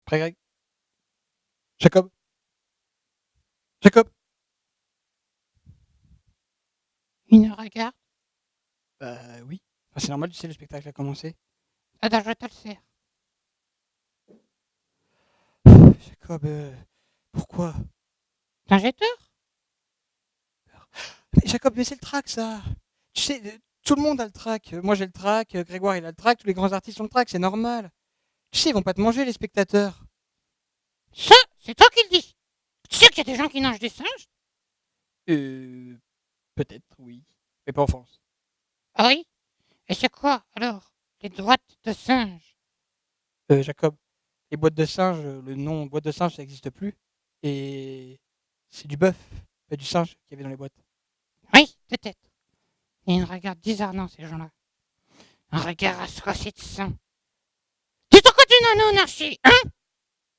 Prêt, Greg? Jacob? Jacob? Une regarde. Bah oui. Enfin, c'est normal, tu sais, le spectacle a commencé. Attends, je te le sers. Jacob, pourquoi? T'es un jetteur? Mais Jacob, mais c'est le track, ça. Tu sais, tout le monde a le track. Moi, j'ai le track, Grégoire, il a le track, tous les grands artistes ont le track, c'est normal. Tu sais, ils vont pas te manger, les spectateurs. Ça, c'est toi qui le dis. Tu sais qu'il y a des gens qui nagent des singes? Euh... Peut-être, oui. Mais pas en France. Ah oui? Et c'est quoi, alors, les droites de singes? Jacob, les boîtes de singes, le nom boîte de singe, ça n'existe plus. Et c'est du bœuf, pas du singe qu'il y avait dans les boîtes. Oui, peut-être. Et ils me regardent bizarrement, ces gens-là. Un regard assoiffé de sang. Tu t'en continues à nous narcher, hein?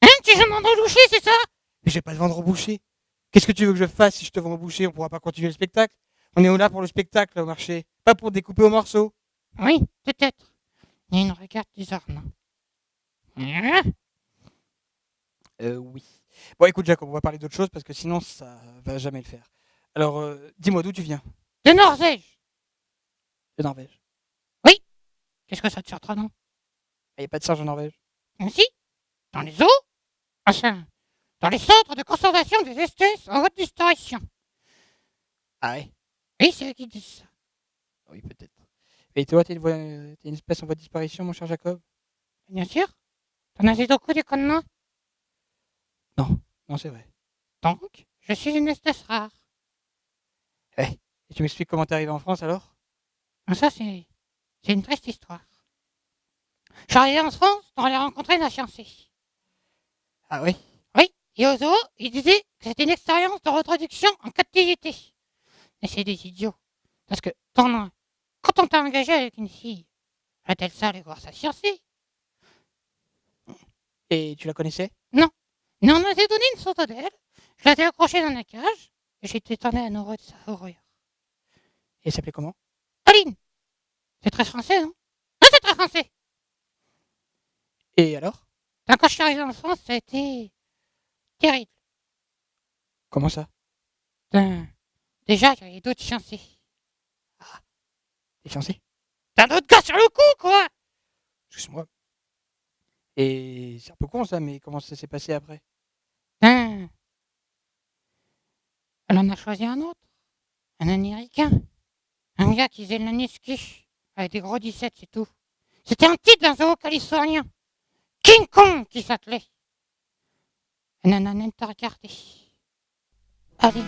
Hein? Tu veux m'en reboucher, c'est ça? Mais je vais pas te vendre au boucher. Qu'est-ce que tu veux que je fasse si je te vends au boucher? On pourra pas continuer le spectacle. On est là pour le spectacle au marché, pas pour découper aux morceaux. Oui, peut-être. Et ils me regardent bizarrement. Hein? Oui. Bon, écoute, Jacob, on va parler d'autre chose parce que sinon, ça va jamais le faire. Alors, dis-moi d'où tu viens? De Norvège. De Norvège. Oui. Qu'est-ce que ça te surprend, non? Il n'y a pas de singe en Norvège. Ainsi? Dans les eaux? Enfin, dans les centres de conservation des espèces en voie de disparition. Ah ouais? Oui, c'est eux qui disent ça. Oui, peut-être. Et toi, t'es une espèce en voie de disparition, mon cher Jacob? Bien sûr. T'en as vu beaucoup des connements. Non, non, c'est vrai. Donc, je suis une espèce rare. Eh, et tu m'expliques comment t'es arrivé en France alors? Ah, ça, c'est une triste histoire. Je suis arrivé en France pour aller rencontrer la fiancée. Ah oui? Oui, et au zoo, ils disaient que c'était une expérience de reproduction en captivité. Mais c'est des idiots. Parce que quand on t'a engagé avec une fille, va-t-elle ça aller voir sa fiancée? Et tu la connaissais? Non. Mais on m'avait donné une photo d'elle. Je l'avais accrochée dans la cage. Et j'étais tombé amoureux de sa fourrure. Et elle s'appelait comment? Pauline! C'est très français, non? Ah, c'est très français! Et alors? Quand je suis arrivé en France, ça a été terrible. Comment ça? Ben, déjà, il y avait d'autres fiancés. T'es fiancé? T'as d'autres gars sur le coup, quoi! Excuse-moi. Et c'est un peu con ça, mais comment ça s'est passé après? Ben, elle en a choisi un autre. Un Américain. Un gars qui faisait le ski. Avec des gros 17, c'est tout. C'était un type d'un zoo californien. King Kong qui s'appelait. Elle en a même pas regardé. Allez.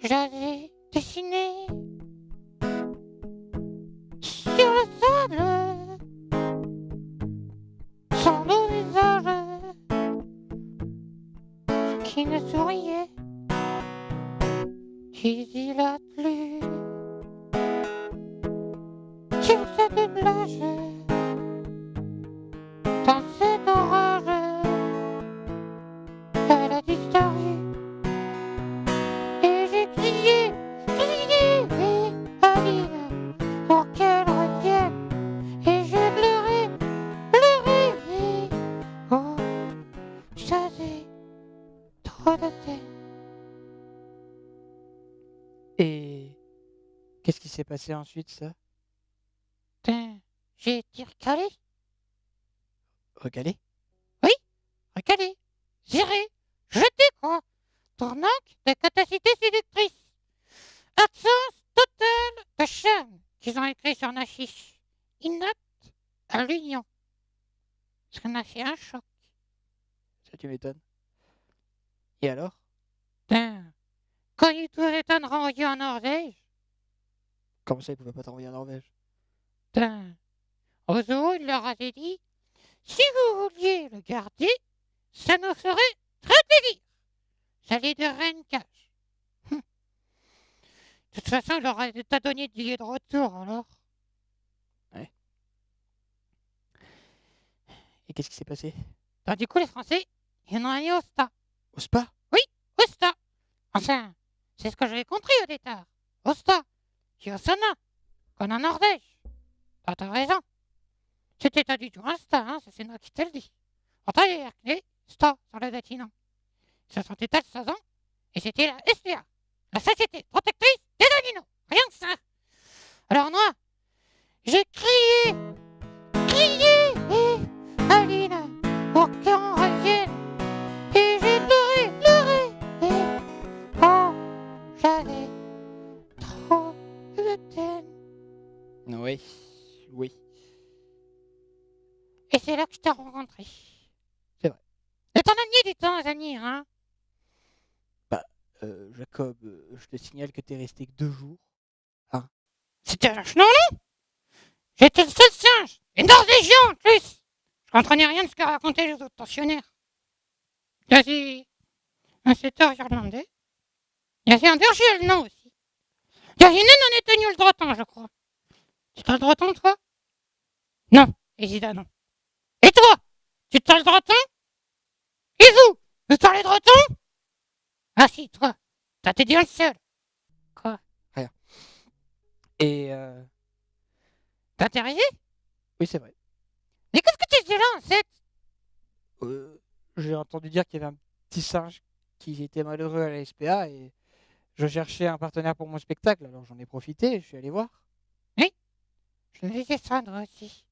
J'avais dessiné sur le sable son beau visage qui ne souriait. Il a plu sur cette plage dans cet orage. Elle a disparu et j'ai crié, Aline, pour qu'elle revienne. Et j'ai pleuré, oh, j'avais trop de peine. Et qu'est-ce qui s'est passé ensuite, ça? J'ai été recalé. Recalé? Oui, recalé. Viré. Jeté, quoi. Pour manque de capacité séductrice. Absence totale de charme qu'ils ont écrit sur l'affiche. Inapte à l'union. Ce qu'on a fait un choc. Ça, tu m'étonnes. Et alors? Quand ils devaient être renvoyés en Norvège, Comment ça, il pouvait pas t'envoyer en Norvège? au zoo, il leur avait dit, si vous vouliez le garder, ça nous ferait très plaisir. Ça les de reine cage. De toute façon, il leur a pas donné de billet de retour, alors. Ouais. Et qu'est-ce qui s'est passé? Du coup, les Français, ils en ont allé au spa. Au spa? Oui, au spa. Enfin, c'est ce que j'avais compris au départ. Au spa. dit Osana, comme en Norvège. T'as raison. C'était pas du tout un sta, hein, ça c'est moi qui te le dis. Pourtant, il y a marqué sta sur le datinant. Ça sentait à 16 ans, et c'était la SPA, la Société Protectrice des Animaux. Rien que ça. Alors moi, j'ai crié, et Aline, pour qu'on revienne. Et j'ai pleuré, et oh, j'avais trop de peine. Oui, oui. Et c'est là que je t'ai rencontré. C'est vrai. Et t'en as mis du temps à venir, hein? Jacob, je te signale que t'es resté que 2 jours. C'était lâche, non, non! J'étais le seul singe, et norvégien en plus! Je comprenais rien de ce que racontaient les autres pensionnaires. Il y avait un setter irlandais. Il y avait un berger allemand aussi. Il y avait une naine en éteignol droiton, je crois. Tu t'as le droiton, toi? Non, Isida, non. Et toi? Tu t'as le droiton? Isou, tu t'as le droiton? Ah si, toi, t'es bien le seul. Quoi? Et T'es intéressé? oui, c'est vrai. Mais qu'est-ce que tu faisais là, en fait? J'ai entendu dire qu'il y avait un petit singe qui était malheureux à la SPA et je cherchais un partenaire pour mon spectacle, alors j'en ai profité et je suis allé voir. Je me disais ça, moi aussi.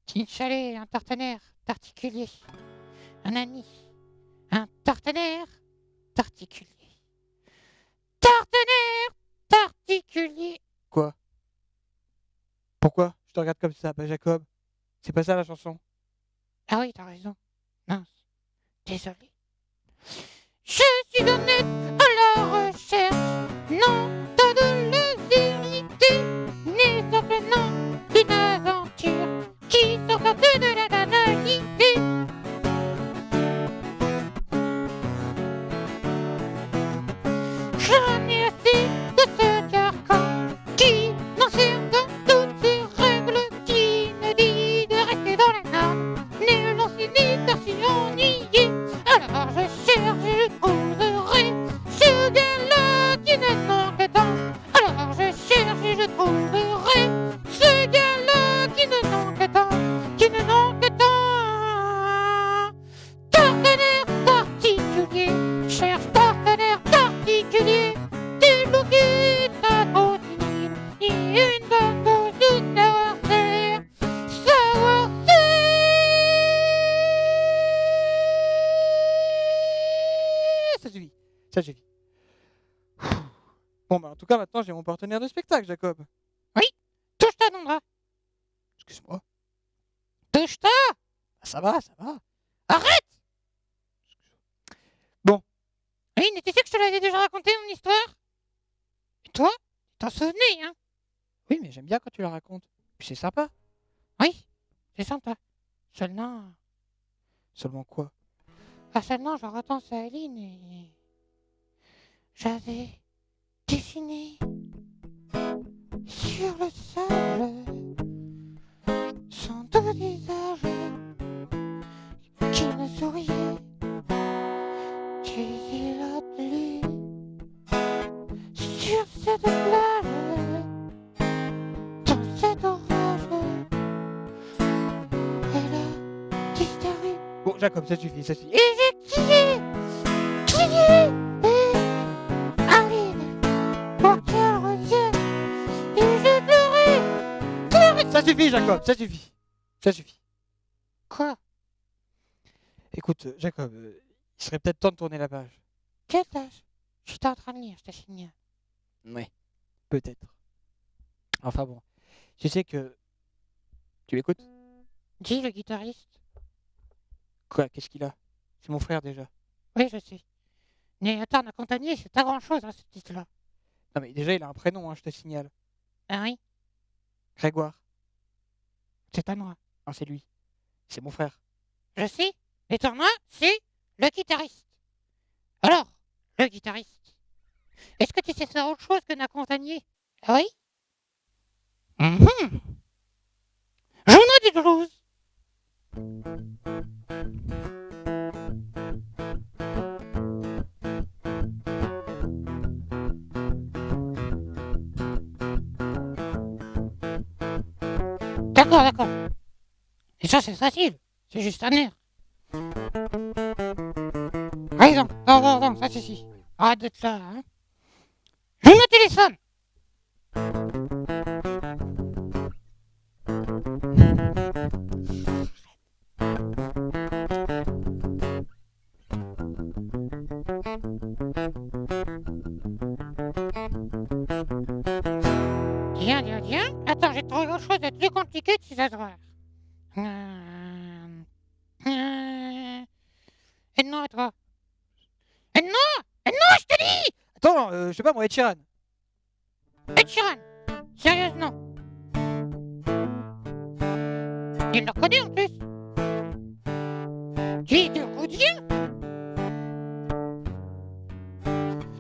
Qu'il fallait un partenaire particulier. Un ami. Un partenaire particulier. Partenaire particulier. Quoi? Pourquoi je te regarde comme ça, pas Jacob? C'est pas ça la chanson? Ah oui, t'as raison. Mince. Désolé. Je suis honnête à la recherche. Non, pas de lésérité. Né simplement d'une aventure qui sort de la banalité. J'en ai assez de ce carcan qui m'enferme dans toutes ces règles qui me dit de rester dans les normes. Ni lancer ni t'y ennuyer. Alors je cherche et je trouverai ce gars-là qui ne manque tant. Alors je cherche et je trouverai ce gars-là qui ne manque tant. Qui ne manque tant. Partenaire particulier. Cherche partenaire particulier. Débloquer ta routine. Et une bonne dose de savoir-faire. Ça suffit, ça suffit. Bon bah en tout cas maintenant j'ai mon partenaire de spectacle, Jacob. Touche-toi, Nondra. Excuse-moi. Touche-toi. Ah, ça va, ça va. Arrête. Bon. Oui, mais tu sais que je te l'avais déjà raconté, mon histoire? Et toi, tu t'en souvenais, hein? Oui, mais j'aime bien quand tu la racontes. Puis c'est sympa. Oui, c'est sympa. Seulement, Seulement quoi? seulement, je repense à Aline et j'avais dessiné sur le sable son doux visage qui me souriait. Puis il a plu sur cette plage, dans cet orage, elle a disparu. Bon, Jacob, ça suffit, ça suffit. Et j'ai crié, et Aline, pour qu'elle revienne. Et j'ai pleuré. Ça suffit, Jacob, ça suffit. Ça suffit. Quoi? Écoute, Jacob, il serait peut-être temps de tourner la page. Quelle tâche? J'étais en train de lire, je te signale. Oui, peut-être. Enfin bon, je sais que... Tu m'écoutes? Dis le guitariste. Quoi? Qu'est-ce qu'il a? C'est mon frère déjà. Oui, je sais. Mais attends, la compagnie, c'est pas grand-chose, hein, ce titre-là. Non mais déjà il a un prénom, hein, je te signale. Ah oui, Grégoire. c'est pas moi. Non, c'est lui. C'est mon frère. Je sais, mais pour moi, c'est le guitariste. Alors, le guitariste. Est-ce que tu sais faire autre chose que d'accompagner? Ah oui? J'en ai du blues. D'accord, d'accord. Et ça, c'est facile. C'est juste un air. Raison. Non, non, non, ça suffit. Arrête d'être là, hein. Je me téléphone. Tiens. Attends, j'ai trouvé autre chose de plus compliqué de ces hasards. Et non, et toi? Et non, je te dis! Attends, je sais pas moi, Ed Sheeran. Ed Sheeran! Sérieusement? Il le reconnaît en plus! Tu es de Roudien?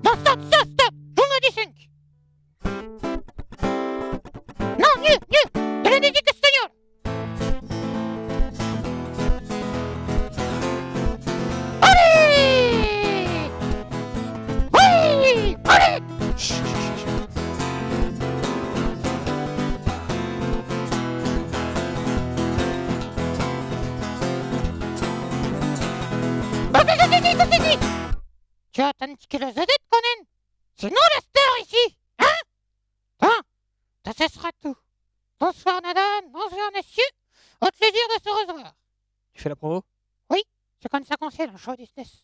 Non, stop! Joue-moi des 5! Non, mieux! De la musique espagnole! Allez! Oui! Allez! Chut. Vas-y! Tu as indiqué la vedette, Conan? C'est nous la star ici! Hein? Ça cessera tout. Bonsoir, madame, bonsoir, messieurs. Au plaisir de se revoir. Tu fais la promo? Oui, c'est comme ça qu'on fait dans le show business.